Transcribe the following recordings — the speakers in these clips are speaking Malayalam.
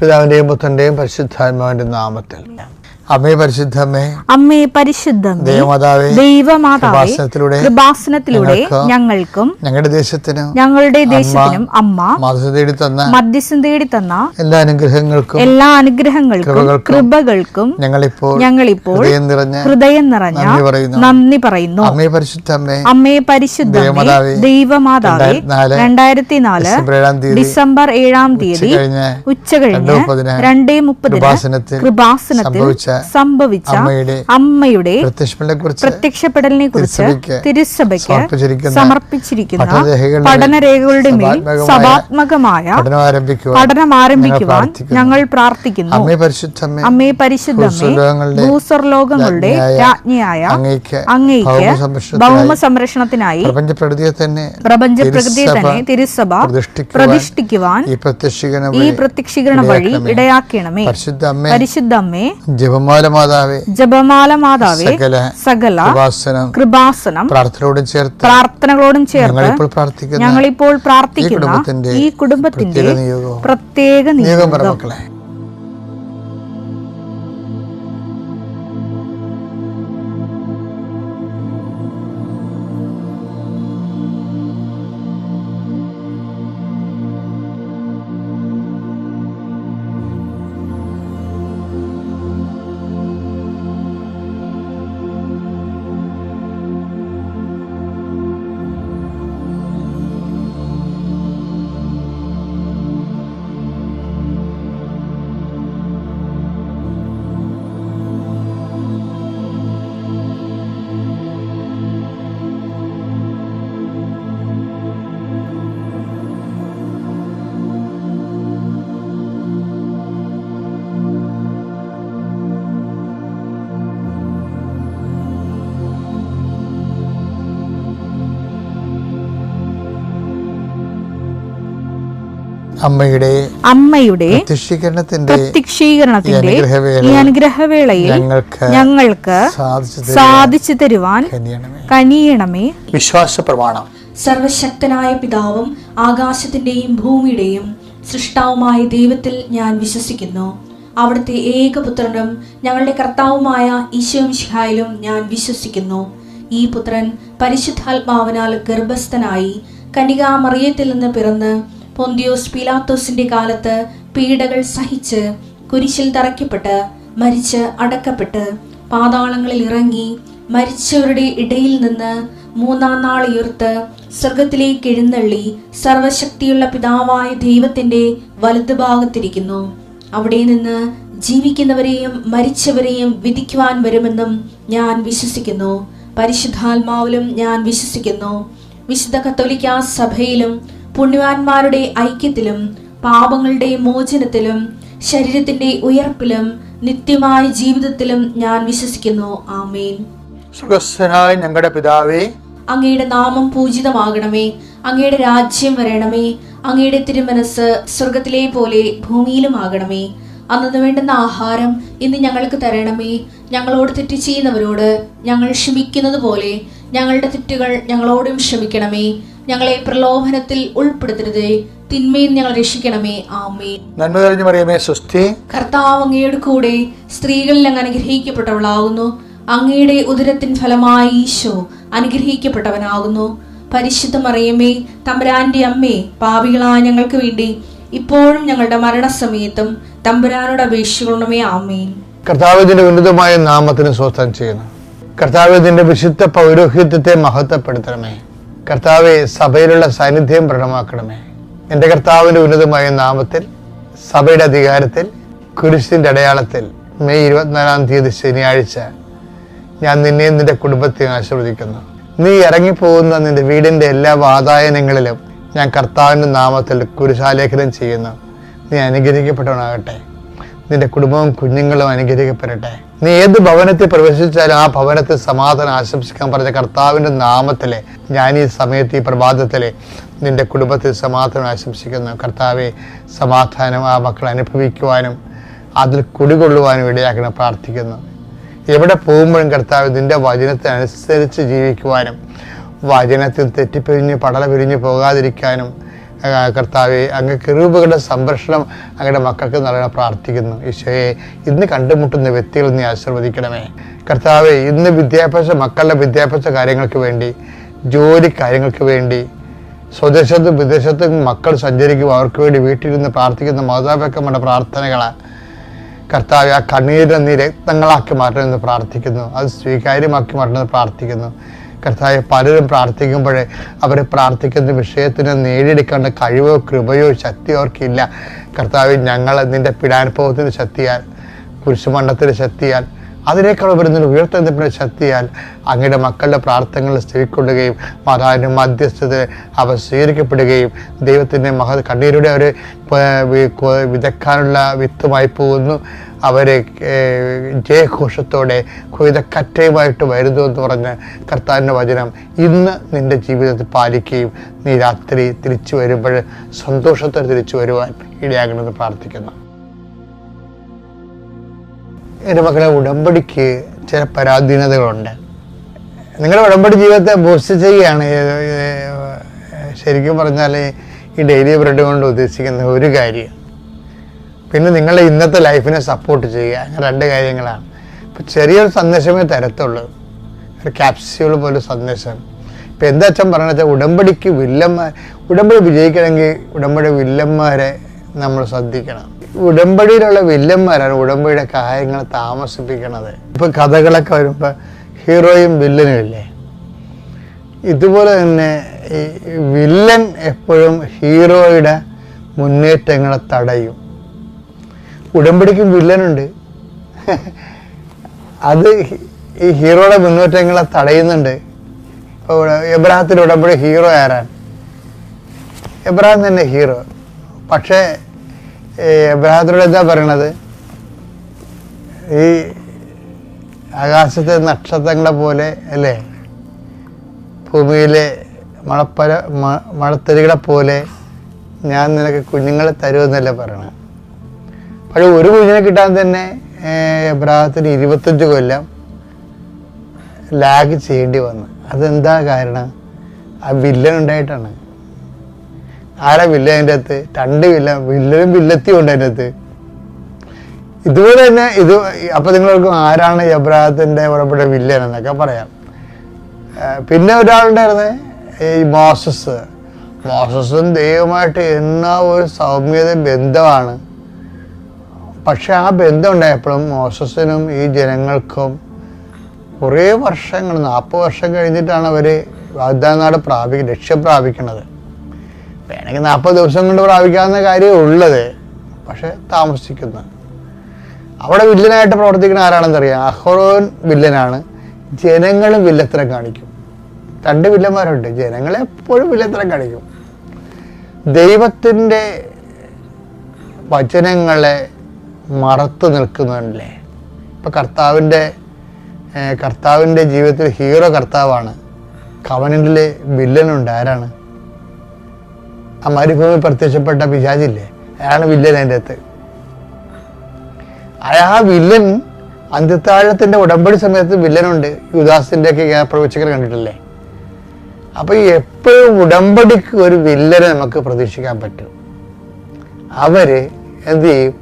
പിതാവിന്റെയും പുത്രന്റെയും പരിശുദ്ധാത്മാവിന്റെ നാമത്തിൽ. അമ്മേ പരിശുദ്ധമേ, അമ്മേ പരിശുദ്ധമേ, ദൈവമാതാവേ, കൃപാസനത്തിലൂടെ ഞങ്ങൾക്കും ഞങ്ങളുടെ ദേശത്തിനും അമ്മ മധ്യസ്ഥം തേടി തന്ന എല്ലാ അനുഗ്രഹങ്ങൾക്കും കൃപകൾക്കും ഞങ്ങളിപ്പോൾ ഹൃദയം നിറഞ്ഞ നന്ദി പറയുന്നു. അമ്മേ പരിശുദ്ധമേ, ദൈവമാതാവേ, 2004 ഡിസംബർ 7-ാം തീയതി ഉച്ചകഴിഞ്ഞ് 2:30 കൃപാസനത്തിൽ സംഭവിച്ച അമ്മയുടെ പ്രത്യക്ഷപ്പെടലിനെ കുറിച്ച് തിരുസഭയ്ക്ക് സമർപ്പിച്ചിരിക്കുന്ന പഠനരേഖകളുടെ മേൽ സഭാത്മകമായ പഠനം ആരംഭിക്കുവാൻ ഞങ്ങൾ പ്രാർത്ഥിക്കുന്നു. അമ്മേ പരിശുദ്ധമേ, ഭൂസ്വർലോകങ്ങളുടെ രാജ്ഞിയായ അങ്ങേയ്ക്ക് ഭൗമ സംരക്ഷണത്തിനായി പ്രപഞ്ചപ്രകൃതിയെ തന്നെ തിരുസഭ പ്രതിഷ്ഠിക്കുവാൻ ഈ പ്രത്യക്ഷീകരണ വഴി ഇടയാക്കണമേ. പരിശുദ്ധമ്മേ, ജപമാല മാതാവേ, സകല കൃപാസനം പ്രാർത്ഥനകളോടും ചേർത്ത് ഞങ്ങളിപ്പോൾ പ്രാർത്ഥിക്കുന്ന ഈ കുടുംബത്തിന്റെ പ്രത്യേക നിയോഗം. അമ്മയുടെ പ്രത്യക്ഷീകരണത്തിന്റെ ഈ അനുഗ്രഹവേളയിൽ ഞങ്ങൾക്ക് സാധിച്ചു തരുവാൻ കനിയണമേ. വിശ്വാസ പ്രമാണം. സർവശക്തനായ പിതാവും ആകാശത്തിന്റെയും ഭൂമിയുടെയും സൃഷ്ടാവുമായ ദൈവത്തിൽ ഞാൻ വിശ്വസിക്കുന്നു. അവിടുത്തെ ഏകപുത്രനും ഞങ്ങളുടെ കർത്താവുമായ ഈശോ മിശിഹായിലും ഞാൻ വിശ്വസിക്കുന്നു. ഈ പുത്രൻ പരിശുദ്ധാത്മാവിനാൽ ഗർഭസ്ഥനായി കന്യകാമറിയത്തിൽ നിന്ന് പിറന്ന് പൊന്തിയോസ് പീലാത്തോസിന്റെ കാലത്ത് പീഡകൾ സഹിച്ച് കുരിശിൽ തറയ്ക്കപ്പെട്ട് മരിച്ച് അടക്കപ്പെട്ട് പാതാളങ്ങളിൽ ഇറങ്ങി മരിച്ചവരുടെ ഇടയിൽ നിന്ന് 3-ാം നാൾ ഉയർത്ത് സ്വർഗത്തിലേക്ക് എഴുന്നള്ളി സർവശക്തിയുള്ള പിതാവായ ദൈവത്തിന്റെ വലതുഭാഗത്തിരിക്കുന്നു. അവിടെ നിന്ന് ജീവിക്കുന്നവരെയും മരിച്ചവരെയും വിധിക്കുവാൻ വരുമെന്നും ഞാൻ വിശ്വസിക്കുന്നു. പരിശുദ്ധാത്മാവിലും ഞാൻ വിശ്വസിക്കുന്നു. വിശുദ്ധ കത്തോലിക്കാ സഭയിലും പുണ്യവാന്മാരുടെ ഐക്യത്തിലും പാപങ്ങളുടെ മോചനത്തിലും ശരീരത്തിന്റെ ഉയർപ്പിലും നിത്യമായ ജീവിതത്തിലും ഞാൻ വിശ്വസിക്കുന്നു. ആമേൻ. സ്വർഗ്ഗസ്ഥനായ ഞങ്ങളുടെ പിതാവേ, അങ്ങയുടെ നാമം പൂജിതമാകണമേ. അങ്ങയുടെ രാജ്യം വരണമേ. അങ്ങയുടെ തിരുമനസ് സ്വർഗത്തിലെ പോലെ ഭൂമിയിലും ആകണമേ. അന്നു വേണ്ടുന്ന ആഹാരം ഇന്ന് ഞങ്ങൾക്ക് തരണമേ. ഞങ്ങളോട് തെറ്റ് ചെയ്യുന്നവരോട് ഞങ്ങൾ ക്ഷമിക്കുന്നത് പോലെ ഞങ്ങളുടെ തെറ്റുകൾ ഞങ്ങളോടും ക്ഷമിക്കണമേ. ഞങ്ങളെ പ്രലോഭനത്തിൽ ഉൾപ്പെടുത്തരുതേ, തിന്മയിൽ ഞങ്ങൾ രക്ഷിക്കണമേ. ആമേൻ. നന്മ നിറഞ്ഞ മറിയമേ, സ്വസ്തി. കർത്താവ് അങ്ങയുടെ കൂടെ സ്ത്രീകളിൽ അങ്ങ് അനുഗ്രഹിക്കപ്പെട്ടവളാകുന്നു. അങ്ങയുടെ ഉദരത്തിൻ ഫലമായി ഈശോ അനുഗ്രഹിക്കപ്പെട്ടവനാകുന്നു. പരിശുദ്ധ മറിയമേ, തമ്പുരാന്റെ അമ്മേ, പാപികളായ ഞങ്ങൾക്ക് വേണ്ടി ഇപ്പോഴും ഞങ്ങളുടെ മരണസമയത്തും തമ്പുരാനോട് അപേക്ഷിക്കണമേ. ആമേൻ. കർത്താവിന്റെ ഉന്നതമായ നാമത്തിന് സ്വസ്ഥം ചെയ്യുന്നു. കർത്താവിന്റെ വിശുദ്ധ പൗരോഹിത്യത്തെ മഹത്വപ്പെടുത്തണമേ. കർത്താവെ, സഭയിലുള്ള സാന്നിധ്യം പ്രകടമാക്കണമേ. എൻ്റെ കർത്താവിന്റെ ഉന്നതമായ നാമത്തിൽ സഭയുടെ അധികാരത്തിൽ കുരിശിന്റെ അടയാളത്തിൽ മെയ് 24-ാം തീയതി ശനിയാഴ്ച ഞാൻ നിന്നെയും നിന്റെ കുടുംബത്തെ ആശീർവദിക്കുന്നു. നീ ഇറങ്ങിപ്പോകുന്ന നിന്റെ വീടിന്റെ എല്ലാ വാതായനങ്ങളിലും ഞാൻ കർത്താവിന്റെ നാമത്തിൽ കുരിശാലേഖനം ചെയ്യുന്നു. നീ അനുഗ്രഹിക്കപ്പെട്ടവനാകട്ടെ. നിന്റെ കുടുംബവും കുഞ്ഞുങ്ങളും അനുഗ്രഹിക്കപ്പെടട്ടെ. നീ ഏത് ഭവനത്തിൽ പ്രവേശിച്ചാലും ആ ഭവനത്തിൽ സമാധാനം ആശംസിക്കാൻ പറഞ്ഞ കർത്താവിന്റെ നാമത്തിലെ ഞാൻ ഈ സമയത്ത് ഈ പ്രഭാതത്തിലെ നിന്റെ കുടുംബത്തിൽ സമാധാനം ആശംസിക്കുന്നു. കർത്താവെ, സമാധാനം ആ മക്കൾ അനുഭവിക്കുവാനും അതിൽ കുടികൊള്ളുവാനും ഇടയാക്കണം പ്രാർത്ഥിക്കുന്നു. എവിടെ പോകുമ്പോഴും കർത്താവ് നിന്റെ വചനത്തെ അനുസരിച്ച് ജീവിക്കുവാനും വചനത്തിൽ തെറ്റിപ്പിരിഞ്ഞ് പടല പിരിഞ്ഞ് പോകാതിരിക്കാനും കർത്താവെ, അങ്ങ് കിറൂബുകളുടെ സംരക്ഷണം അങ്ങയുടെ മക്കൾക്ക് നൽകണം പ്രാർത്ഥിക്കുന്നു. ഈശോയെ, ഇന്ന് കണ്ടുമുട്ടുന്ന വ്യക്തികൾ നീ ആശീർവദിക്കണമേ. കർത്താവെ, ഇന്ന് മക്കളുടെ വിദ്യാഭ്യാസ കാര്യങ്ങൾക്ക് വേണ്ടി, ജോലി കാര്യങ്ങൾക്ക് വേണ്ടി, സ്വദേശത്തും വിദേശത്തും മക്കൾ സഞ്ചരിക്കുമ്പോൾ അവർക്ക് വേണ്ടി വീട്ടിലിരുന്ന് പ്രാർത്ഥിക്കുന്ന മാതാപിതാക്കന്മാരുടെ പ്രാർത്ഥനകളാണ് കർത്താവെ, ആ കണ്ണീരിനെ നീ രക്തങ്ങളാക്കി മാറ്റണമെന്ന് പ്രാർത്ഥിക്കുന്നു. അത് സ്വീകാര്യമാക്കി മാറ്റണമെന്ന് പ്രാർത്ഥിക്കുന്നു. കർത്താവെ, പലരും പ്രാർത്ഥിക്കുമ്പോഴേ അവർ പ്രാർത്ഥിക്കുന്ന വിഷയത്തിന് നേടിയെടുക്കേണ്ട കഴിവോ കൃപയോ ശക്തിയോ അവർക്കില്ല. കർത്താവെ, ഞങ്ങൾ നിൻ്റെ പീഡാനുഭവത്തിൻ്റെ ശക്തിയാൽ, കുരിശുമരണത്തിൻ്റെ ശക്തിയാൽ, അതിനേക്കാൾ വരുന്നതിന് ഉയർത്തെഴുന്നേൽപ്പിൻ്റെ ശക്തിയാൽ അങ്ങയുടെ മക്കളുടെ പ്രാർത്ഥനകൾ ചെവിക്കൊള്ളുകയും മാതാവിൻ്റെ മധ്യസ്ഥത അവ സ്വീകരിക്കപ്പെടുകയും ദൈവത്തിൻ്റെ കണ്ണീരുടെ അവർ വിതയ്ക്കാനുള്ള വിത്തുമായി പോകുന്നു. അവരെ ജയഘോഷത്തോടെ കൊയ്തക്കറ്റയുമായിട്ട് വരുന്നു എന്ന് പറഞ്ഞ് കർത്താവിൻ്റെ വചനം ഇന്ന് നിൻ്റെ ജീവിതത്തിൽ പാലിക്കുകയും നീ രാത്രി തിരിച്ചു വരുമ്പോൾ സന്തോഷത്തോടെ തിരിച്ചു വരുവാൻ ഇടയാകണമെന്ന് പ്രാർത്ഥിക്കുന്നു. എൻ്റെ മക്കളെ, ഉടമ്പടിക്ക് ചില പരാധീനതകളുണ്ട്. നിങ്ങളുടെ ഉടമ്പടി ജീവിതത്തെ ബൂസ്റ്റ് ചെയ്യുകയാണ് ശരിക്കും പറഞ്ഞാൽ ഈ ഡെയിലി ബ്രെഡ് കൊണ്ട് ഉദ്ദേശിക്കുന്ന ഒരു കാര്യം. പിന്നെ നിങ്ങളുടെ ഇന്നത്തെ ലൈഫിനെ സപ്പോർട്ട് ചെയ്യുക. അങ്ങനെ 2 കാര്യങ്ങളാണ്. ഇപ്പം ചെറിയൊരു സന്ദേശമേ തരത്തുള്ളൂ, ഒരു ക്യാപ്സ്യൂൾ പോലെ സന്ദേശം. ഇപ്പം എന്താ അച്ഛൻ പറയണ വെച്ചാൽ, ഉടമ്പടി വിജയിക്കണമെങ്കിൽ ഉടമ്പടി വില്ലന്മാരെ നമ്മൾ ശ്രദ്ധിക്കണം. ഉടമ്പടിയിലുള്ള വില്ലന്മാരാണ് ഉടമ്പടിയുടെ കാര്യങ്ങൾ താമസിപ്പിക്കണത്. ഇപ്പം കഥകളൊക്കെ വരുമ്പോൾ ഹീറോയും വില്ലനും ഇല്ലേ, ഇതുപോലെ തന്നെ ഈ വില്ലൻ എപ്പോഴും ഹീറോയുടെ മുന്നേറ്റങ്ങളെ തടയും. ഉടമ്പടിക്കും വില്ലനുണ്ട്, അത് ഈ ഹീറോയുടെ മുന്നേറ്റങ്ങളെ തടയുന്നുണ്ട്. ഇപ്പോൾ എബ്രഹാത്തിന്റെ ഉടമ്പടി ഹീറോ ആരാണ്? എബ്രഹാം തന്നെ ഹീറോ. പക്ഷേ എബ്രഹാത്തിനോട് എന്താ പറയണത്? ഈ ആകാശത്തെ നക്ഷത്രങ്ങളെ പോലെ അല്ലേ, ഭൂമിയിലെ മഴത്തരികളെ പോലെ ഞാൻ നിനക്ക് കുഞ്ഞുങ്ങളെ തരുമെന്നല്ലേ പറയണത്. പക്ഷെ ഒരു കുഞ്ഞിനെ കിട്ടാൻ തന്നെ എബ്രഹാത്തിന് 25 കൊല്ലം ലാഗ് ചെയ്യേണ്ടി വന്നു. അതെന്താ കാരണം? ആ വില്ലൻ ഉണ്ടായിട്ടാണ്. ആരാ വില്ലൻ അതിൻ്റെ അകത്ത്? 2 വില്ലനും വില്ലത്തിയും ഉണ്ട് അതിൻ്റെ അകത്ത്. ഇതുപോലെ തന്നെ അപ്പം നിങ്ങൾക്ക് ആരാണ് എബ്രഹാത്തിൻ്റെ ഉടമ്പടി വില്ലൻ എന്നൊക്കെ പറയാം. പിന്നെ ഒരാളുണ്ടായിരുന്നേ, ഈ മോസസും ദൈവമായിട്ട് എന്നാ ഒരു സൗമ്യത ബന്ധമാണ്. പക്ഷെ ആ ബന്ധം ഉണ്ടായപ്പോഴും മോസസിനും ഈ ജനങ്ങൾക്കും കുറേ വർഷങ്ങൾ, 40 വർഷം കഴിഞ്ഞിട്ടാണ് അവർ വാഗ്ദാന നാട് ലക്ഷ്യം പ്രാപിക്കണത്. വേണമെങ്കിൽ 40 ദിവസം കൊണ്ട് പ്രാപിക്കാവുന്ന കാര്യമേ ഉള്ളത്, പക്ഷെ താമസിക്കുന്നത്. അവിടെ വില്ലനായിട്ട് പ്രവർത്തിക്കുന്ന ആരാണെന്നറിയാം? അഹ്റോൻ വില്ലനാണ്. ജനങ്ങളും വില്ലത്തരം കാണിക്കും. 2 വില്ലന്മാരുണ്ട്. ജനങ്ങളെപ്പോഴും വില്ലത്തരം കാണിക്കും. ദൈവത്തിൻ്റെ വചനങ്ങളെ മറത്തു നിൽക്കുന്നതല്ലേ. ഇപ്പം കർത്താവിൻ്റെ ജീവിതത്തിൽ ഹീറോ കർത്താവാണ്. കവനന്റിൽ വില്ലനുണ്ട്. ആരാണ്? ആ മരുഭൂമി പ്രത്യക്ഷപ്പെട്ട പിശാചില്ലേ, അയാളാണ് വില്ലൻ. അതിൻ്റെ അകത്ത് ആ വില്ലൻ അന്ത്യത്താഴത്തിൻ്റെ ഉടമ്പടി സമയത്ത് വില്ലനുണ്ട്. യുദാസിൻ്റെ ഒക്കെ പ്രവചകർ കണ്ടിട്ടില്ലേ? അപ്പം എപ്പോഴും ഉടമ്പടിക്ക് ഒരു വില്ലനെ നമുക്ക് പ്രതീക്ഷിക്കാൻ പറ്റും. അവര് എന്ത് ചെയ്യും?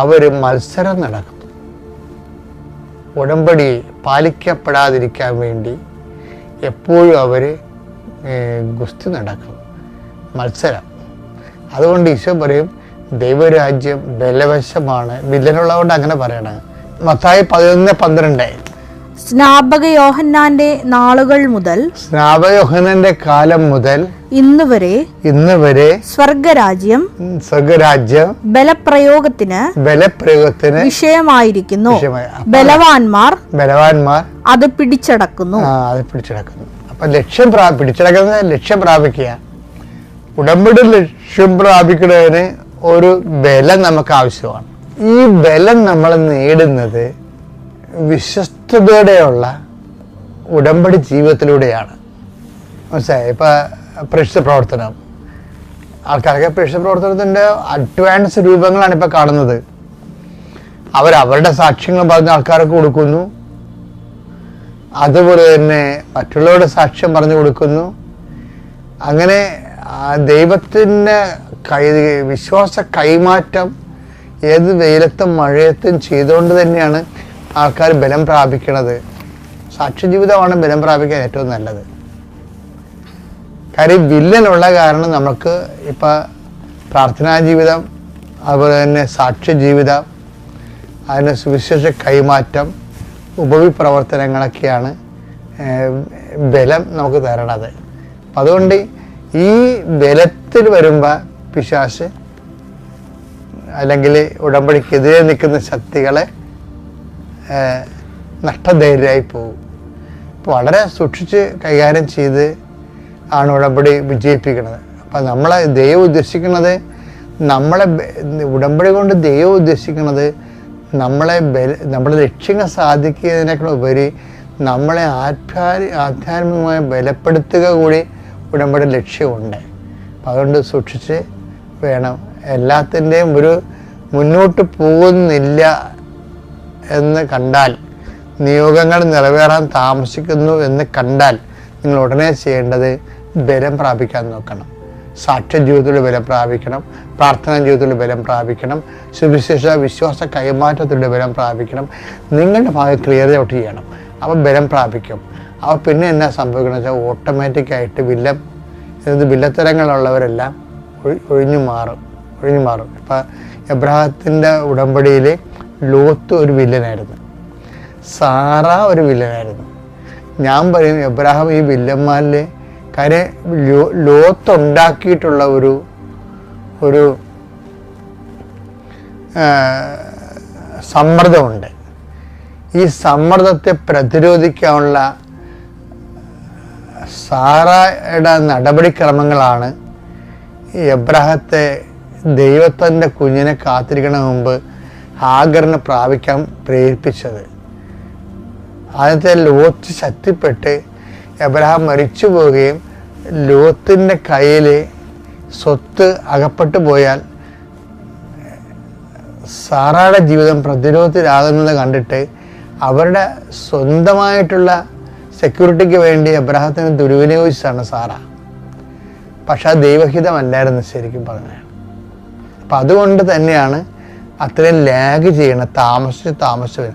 അവര് മത്സരം നടക്കും. ഉടമ്പടി പാലിക്കപ്പെടാതിരിക്കാൻ വേണ്ടി എപ്പോഴും അവര് ഗുസ്തി നടക്കും, മത്സരം. അതുകൊണ്ട് ഈശോ പറയും, ദൈവരാജ്യം ബലവശമാണ്. വില്ലനുള്ളതുകൊണ്ട് അങ്ങനെ പറയണ. മത്തായി 11:12 സ്നാപക യോഹന്നാന്റെ നാളുകൾ മുതൽ, സ്നാപക യോഹന്നാന്റെ കാലം മുതൽ ഇന്ന് വരെ സ്വർഗരാജ്യം ബലപ്രയോഗത്തിന് വിഷയമായിരിക്കുന്നു. ബലവാന്മാർ അത് പിടിച്ചടക്കുന്നു. അപ്പൊ ലക്ഷ്യം പ്രാപിക്കുക. ഉടമ്പടി ലക്ഷ്യം പ്രാപിക്കുന്നതിന് ഒരു ബലം നമുക്ക് ആവശ്യമാണ്. ഈ ബലം നമ്മൾ നേടുന്നത് വിശ്വസ്തയോടെയുള്ള ഉടമ്പടി ജീവിതത്തിലൂടെയാണ്. മനസ്സിലായി? ഇപ്പൊ പ്രേക്ഷിത പ്രവർത്തനം, ആൾക്കാരൊക്കെ പ്രേക്ഷിത പ്രവർത്തനത്തിന്റെ അഡ്വാൻസ് രൂപങ്ങളാണ് ഇപ്പൊ കാണുന്നത്. അവരവരുടെ സാക്ഷ്യങ്ങൾ പറഞ്ഞ ആൾക്കാർക്ക് കൊടുക്കുന്നു, അതുപോലെ തന്നെ മറ്റുള്ളവരുടെ സാക്ഷ്യം പറഞ്ഞു കൊടുക്കുന്നു. അങ്ങനെ ദൈവത്തിൻ്റെ വിശ്വാസ കൈമാറ്റം ഏത് വെയിലത്തും മഴയത്തും ചെയ്തുകൊണ്ട് തന്നെയാണ് ആൾക്കാർ ബലം പ്രാപിക്കുന്നത്. സാക്ഷ്യജീവിതമാണ് ബലം പ്രാപിക്കാൻ ഏറ്റവും നല്ലത്. കാര്യം വില്ലനുള്ള കാരണം നമുക്ക് ഇപ്പം പ്രാർത്ഥനാ ജീവിതം, അതുപോലെ തന്നെ സാക്ഷ്യജീവിതം, അതിന് സുവിശേഷ കൈമാറ്റം, ഉപവിപ്രവർത്തനങ്ങളൊക്കെയാണ് ബലം നമുക്ക് തരണത്. അപ്പം അതുകൊണ്ട് ഈ ബലത്തിൽ വരുമ്പോൾ പിശാച് അല്ലെങ്കിൽ ഉടമ്പടിക്കെതിരെ നിൽക്കുന്ന ശക്തികളെ നഷ്ടധൈര്യമായി പോകും. വളരെ സൂക്ഷിച്ച് കൈകാര്യം ചെയ്ത് ആണ് ഉടമ്പടി വിജയിപ്പിക്കുന്നത്. അപ്പം നമ്മളെ ദൈവം ഉദ്ദേശിക്കുന്നത്, ഉടമ്പടി കൊണ്ട് ദൈവം ഉദ്ദേശിക്കുന്നത് നമ്മുടെ ലക്ഷ്യങ്ങൾ സാധിക്കുന്നതിനേക്കാൾ ഉപരി നമ്മളെ ആധ്യാത്മികമായി ബലപ്പെടുത്തുക കൂടി ഉടമ്പടി ലക്ഷ്യമുണ്ട്. അപ്പം അതുകൊണ്ട് സൂക്ഷിച്ച് വേണം. എല്ലാത്തിൻ്റെയും ഒരു മുന്നോട്ട് പോകുന്നില്ല എന്ന് കണ്ടാൽ, നിയോഗങ്ങൾ നിറവേറാൻ താമസിക്കുന്നു എന്ന് കണ്ടാൽ നിങ്ങൾ ഉടനെ ചെയ്യേണ്ടത് ബലം പ്രാപിക്കാൻ നോക്കണം. സാക്ഷ്യ ജീവിതത്തിൽ ബലം പ്രാപിക്കണം, പ്രാർത്ഥനാ ജീവിതത്തിൽ ബലം പ്രാപിക്കണം, സുവിശേഷ വിശ്വാസ കൈമാറ്റത്തിലൂടെ ബലം പ്രാപിക്കണം. നിങ്ങളുടെ ഭാഗം ക്ലിയർ ഔട്ട് ചെയ്യണം. അപ്പോൾ ബലം പ്രാപിക്കും. അപ്പോൾ പിന്നെ എന്നാ സംഭവിക്കണമെന്ന് വെച്ചാൽ ഓട്ടോമാറ്റിക്കായിട്ട് വില്ലത്തരങ്ങളുള്ളവരെല്ലാം ഒഴിഞ്ഞു മാറും. ഇപ്പം എബ്രാഹത്തിൻ്റെ ഉടമ്പടിയിൽ ലോത്ത് ഒരു വില്ലനായിരുന്നു, സാറ ഒരു വില്ലനായിരുന്നു. ഞാൻ പറയും എബ്രാഹാം ഈ വില്ലന്മാരിൽ കാര്യം ലോത്തുണ്ടാക്കിയിട്ടുള്ള ഒരു സമ്മർദ്ദമുണ്ട്. ഈ സമ്മർദ്ദത്തെ പ്രതിരോധിക്കാനുള്ള സാറയുടെ നടപടിക്രമങ്ങളാണ് എബ്രാഹത്തെ ദൈവത്തിൻ്റെ കുഞ്ഞിനെ കാത്തിരിക്കണ മുമ്പ് ഹാഗറിനെ പ്രാപിക്കാൻ പ്രേരിപ്പിച്ചത്. ആദ്യത്തെ ലോത്ത് ശക്തിപ്പെട്ട് എബ്രഹാം മരിച്ചു പോവുകയും ലോത്തിൻ്റെ കയ്യിൽ സ്വത്ത് അകപ്പെട്ടു പോയാൽ സാറയുടെ ജീവിതം പ്രതിരോധത്തിലാകുന്നത് കണ്ടിട്ട് അവരുടെ സ്വന്തമായിട്ടുള്ള സെക്യൂരിറ്റിക്ക് വേണ്ടി എബ്രഹാത്തിന് ദുർവിനിയോഗിച്ചതാണ് സാറ. പക്ഷെ അത് ദൈവഹിതമല്ലായിരുന്നു ശരിക്കും പറഞ്ഞാൽ. അപ്പം അതുകൊണ്ട് തന്നെയാണ് അത്രയും ലാഗ് ചെയ്യണം, താമസിച്ച്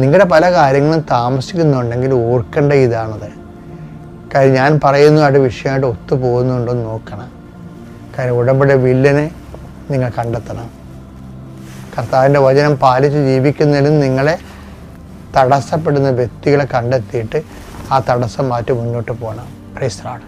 നിങ്ങളുടെ പല കാര്യങ്ങളും താമസിക്കുന്നുണ്ടെങ്കിൽ ഓർക്കേണ്ട ഇതാണത്. കാര്യം ഞാൻ പറയുന്നതായിട്ട് വിഷയമായിട്ട് ഒത്തു പോകുന്നുണ്ടോ എന്ന് നോക്കണം. കാര്യം ഉടമ്പടി വില്ലനെ നിങ്ങൾ കണ്ടെത്തണം. കർത്താവിൻ്റെ വചനം പാലിച്ച് ജീവിക്കുന്നതിലും നിങ്ങളെ തടസ്സപ്പെടുന്ന വ്യക്തികളെ കണ്ടെത്തിയിട്ട് ആ തടസ്സം മാറ്റി മുന്നോട്ട് പോകണം. Praise the Lord.